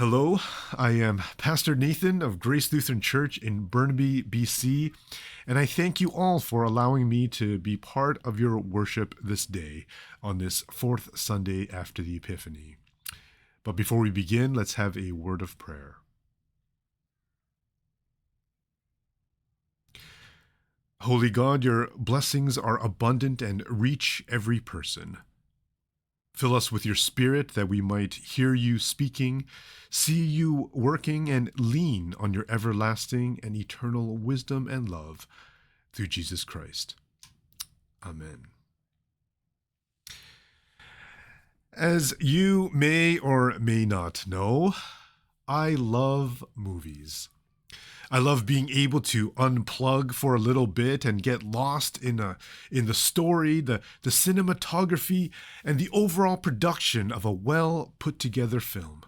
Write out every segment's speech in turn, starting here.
Hello, I am Pastor Nathan of Grace Lutheran Church in Burnaby, BC, and I thank you all for allowing me to be part of your worship this day on this fourth Sunday after the Epiphany. But before we begin, let's have a word of prayer. Holy God, your blessings are abundant and reach every person. Fill us with your Spirit that we might hear you speaking, see you working, and lean on your everlasting and eternal wisdom and love through Jesus Christ. Amen. As you may or may not know, I love movies. I love being able to unplug for a little bit and get lost in the story, the cinematography, and the overall production of a well put together film.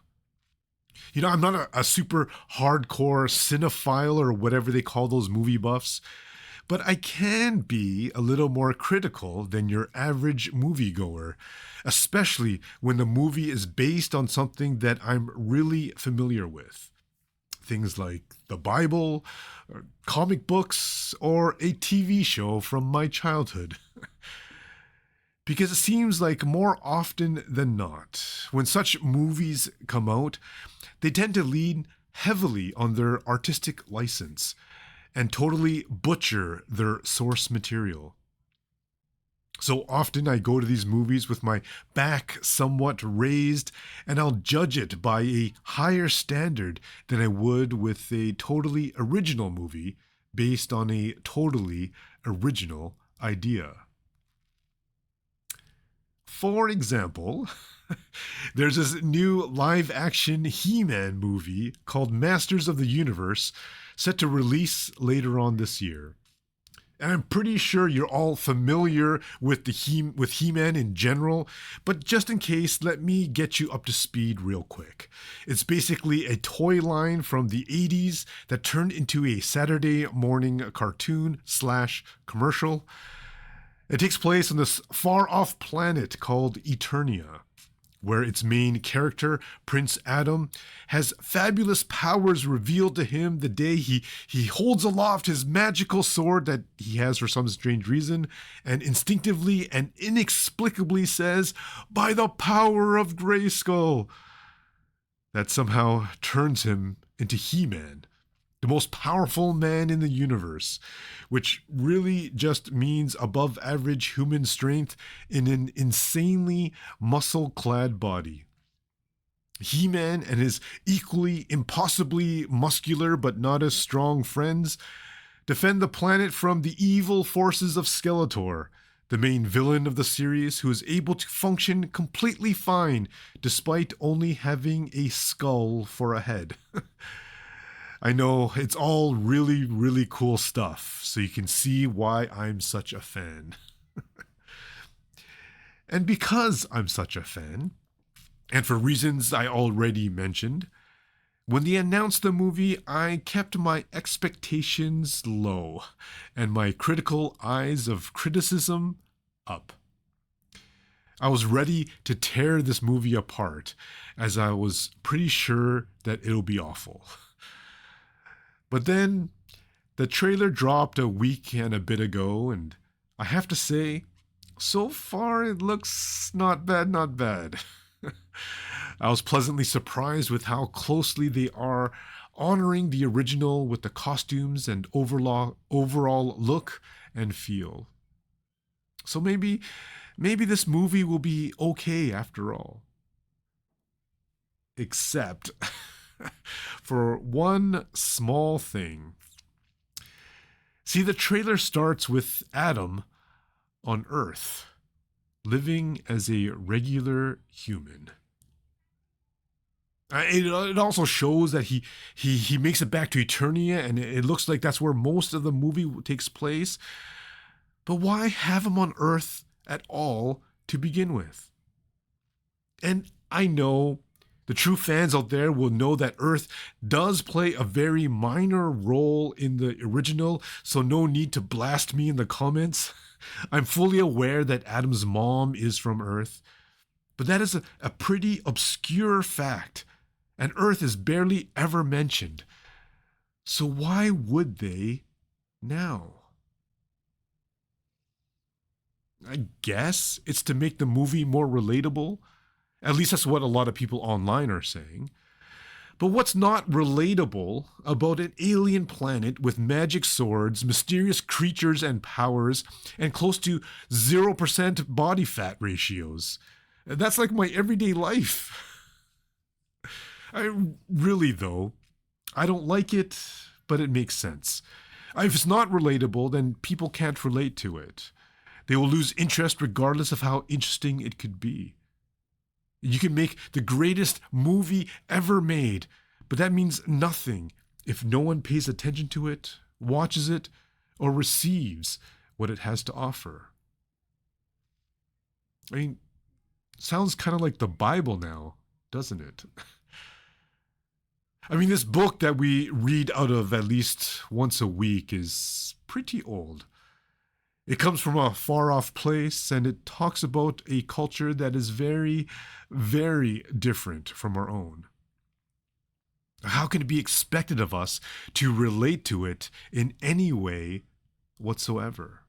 You know, I'm not a super hardcore cinephile or whatever they call those movie buffs, but I can be a little more critical than your average moviegoer, especially when the movie is based on something that I'm really familiar with. Things like the Bible, or comic books, or a TV show from my childhood. Because it seems like more often than not, when such movies come out, they tend to lean heavily on their artistic license and totally butcher their source material. So often I go to these movies with my back somewhat raised, and I'll judge it by a higher standard than I would with a totally original movie based on a totally original idea. For example, there's this new live-action He-Man movie called Masters of the Universe set to release later on this year. And I'm pretty sure you're all familiar with He-Man in general, but just in case, let me get you up to speed real quick. It's basically a toy line from the 80s that turned into a Saturday morning cartoon/commercial. It takes place on this far-off planet called Eternia, where its main character, Prince Adam, has fabulous powers revealed to him the day he holds aloft his magical sword that he has for some strange reason, and instinctively and inexplicably says, "By the power of Grayskull!" That somehow turns him into He-Man, the most powerful man in the universe, which really just means above average human strength in an insanely muscle-clad body. He-Man and his equally impossibly muscular but not as strong friends defend the planet from the evil forces of Skeletor, the main villain of the series, who is able to function completely fine despite only having a skull for a head. I know, it's all really, really cool stuff, so you can see why I'm such a fan. And because I'm such a fan, and for reasons I already mentioned, when they announced the movie, I kept my expectations low and my critical eyes of criticism up. I was ready to tear this movie apart, as I was pretty sure that it'll be awful. But then the trailer dropped a week and a bit ago, and I have to say, so far it looks not bad. I was pleasantly surprised with how closely they are honoring the original with the costumes and overall look and feel. So maybe this movie will be okay after all. Except for one small thing. See, the trailer starts with Adam on Earth, living as a regular human. It also shows that he makes it back to Eternia, and it looks like that's where most of the movie takes place. But why have him on Earth at all to begin with? And I know the true fans out there will know that Earth does play a very minor role in the original, so no need to blast me in the comments. I'm fully aware that Adam's mom is from Earth, but that is a pretty obscure fact, and Earth is barely ever mentioned. So why would they now? I guess it's to make the movie more relatable. At least that's what a lot of people online are saying. But what's not relatable about an alien planet with magic swords, mysterious creatures and powers, and close to 0% body fat ratios? That's like my everyday life. I really, though, I don't like it, but it makes sense. If it's not relatable, then people can't relate to it. They will lose interest regardless of how interesting it could be. You can make the greatest movie ever made, but that means nothing if no one pays attention to it, watches it, or receives what it has to offer. I mean, sounds kind of like the Bible now, doesn't it? I mean, this book that we read out of at least once a week is pretty old. It comes from a far off place and it talks about a culture that is very, very different from our own. How can it be expected of us to relate to it in any way whatsoever?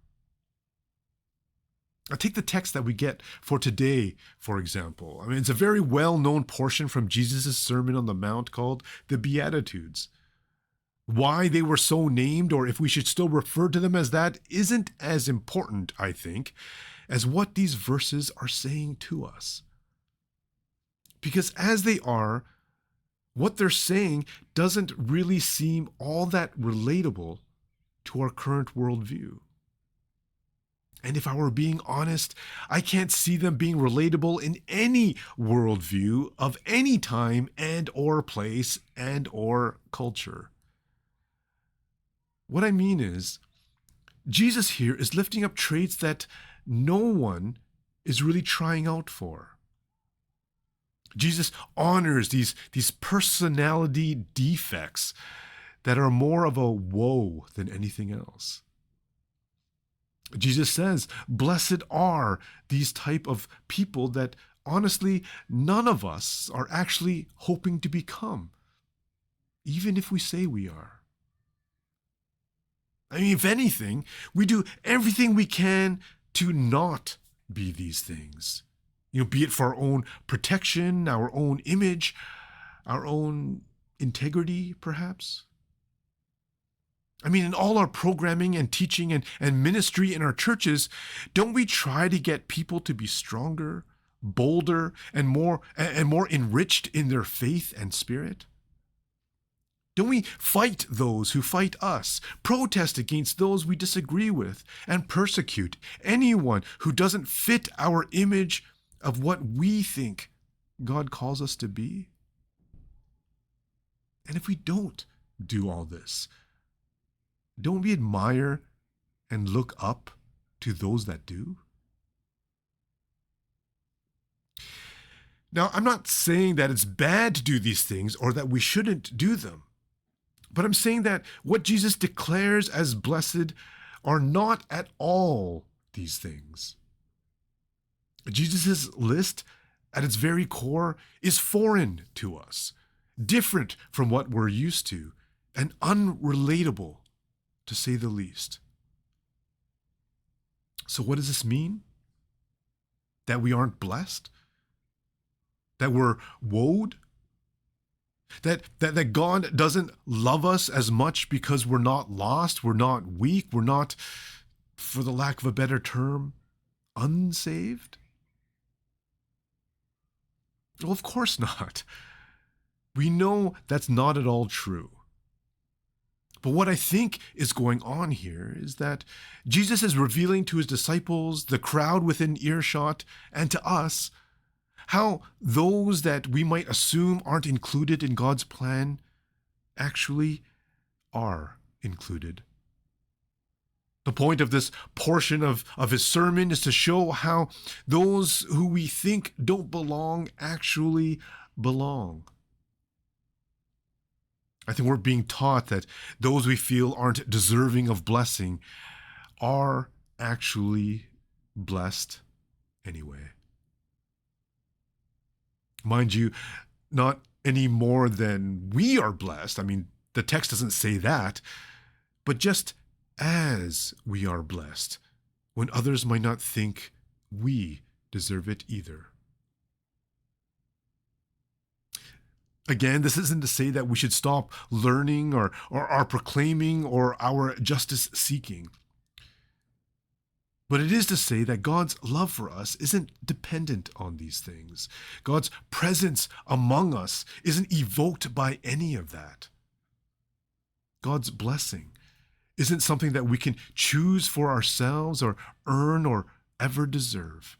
I take the text that we get for today, for example. I mean, it's a very well known portion from Jesus' Sermon on the Mount called the Beatitudes. Why they were so named, or if we should still refer to them as that, isn't as important, I think, as what these verses are saying to us. Because as they are, what they're saying doesn't really seem all that relatable to our current worldview. And if I were being honest, I can't see them being relatable in any worldview of any time and or place and or culture. What I mean is, Jesus here is lifting up traits that no one is really trying out for. Jesus honors these personality defects that are more of a woe than anything else. Jesus says, blessed are these type of people that honestly none of us are actually hoping to become, even if we say we are. I mean, if anything, we do everything we can to not be these things. Be it for our own protection, our own image, our own integrity, perhaps. I mean, in all our programming and teaching and ministry in our churches, don't we try to get people to be stronger, bolder, and more enriched in their faith and spirit? Don't we fight those who fight us, protest against those we disagree with, and persecute anyone who doesn't fit our image of what we think God calls us to be? And if we don't do all this, don't we admire and look up to those that do? Now, I'm not saying that it's bad to do these things or that we shouldn't do them, but I'm saying that what Jesus declares as blessed are not at all these things. Jesus' list, at its very core, is foreign to us, different from what we're used to, and unrelatable, to say the least. So what does this mean? That we aren't blessed? That we're woed? That God doesn't love us as much because we're not lost, we're not weak, we're not, for the lack of a better term, unsaved? Well, of course not. We know that's not at all true. But what I think is going on here is that Jesus is revealing to his disciples, the crowd within earshot, and to us, how those that we might assume aren't included in God's plan actually are included. The point of this portion of his sermon is to show how those who we think don't belong actually belong. I think we're being taught that those we feel aren't deserving of blessing are actually blessed anyway. Mind you, not any more than we are blessed. I mean, the text doesn't say that, but just as we are blessed, when others might not think we deserve it either. Again, this isn't to say that we should stop learning or our proclaiming or our justice seeking. But it is to say that God's love for us isn't dependent on these things. God's presence among us isn't evoked by any of that. God's blessing isn't something that we can choose for ourselves or earn or ever deserve.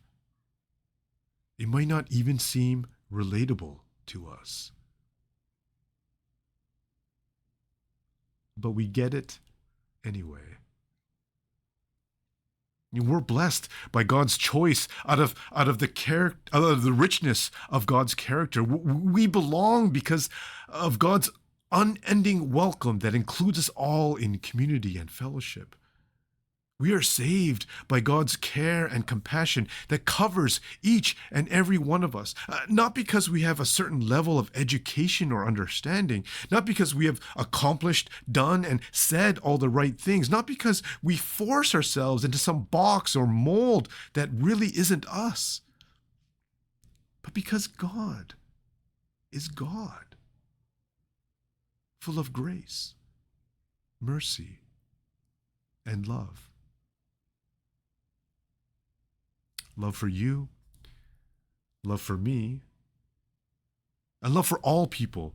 It might not even seem relatable to us. But we get it anyway. We're blessed by God's choice out of the richness of God's character. We belong because of God's unending welcome that includes us all in community and fellowship. We are saved by God's care and compassion that covers each and every one of us, not because we have a certain level of education or understanding, not because we have accomplished, done, and said all the right things, not because we force ourselves into some box or mold that really isn't us, but because God is God, full of grace, mercy, and love. Love for you, love for me, and love for all people,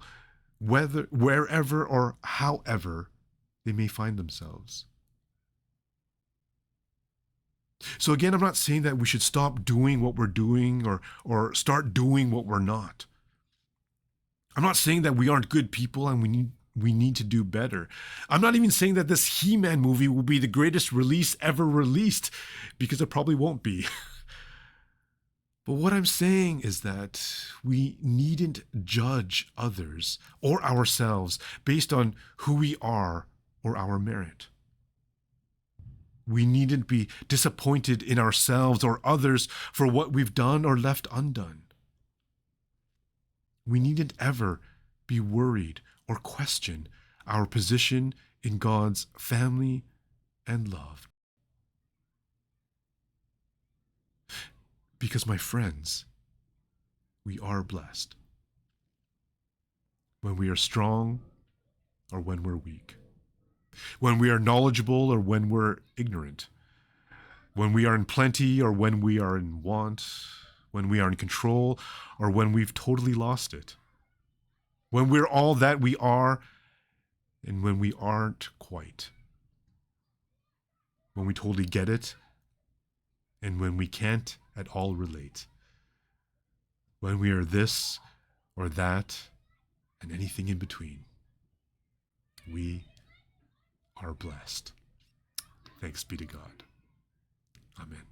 wherever or however they may find themselves. So again, I'm not saying that we should stop doing what we're doing or start doing what we're not. I'm not saying that we aren't good people and we need to do better. I'm not even saying that this He-Man movie will be the greatest release ever released, because it probably won't be. But what I'm saying is that we needn't judge others or ourselves based on who we are or our merit. We needn't be disappointed in ourselves or others for what we've done or left undone. We needn't ever be worried or question our position in God's family and love. Because, my friends, we are blessed when we are strong or when we're weak, when we are knowledgeable or when we're ignorant, when we are in plenty or when we are in want, when we are in control or when we've totally lost it, when we're all that we are and when we aren't quite, when we totally get it and when we can't at all relate, when we are this or that and anything in between. We are blessed. Thanks be to God. Amen.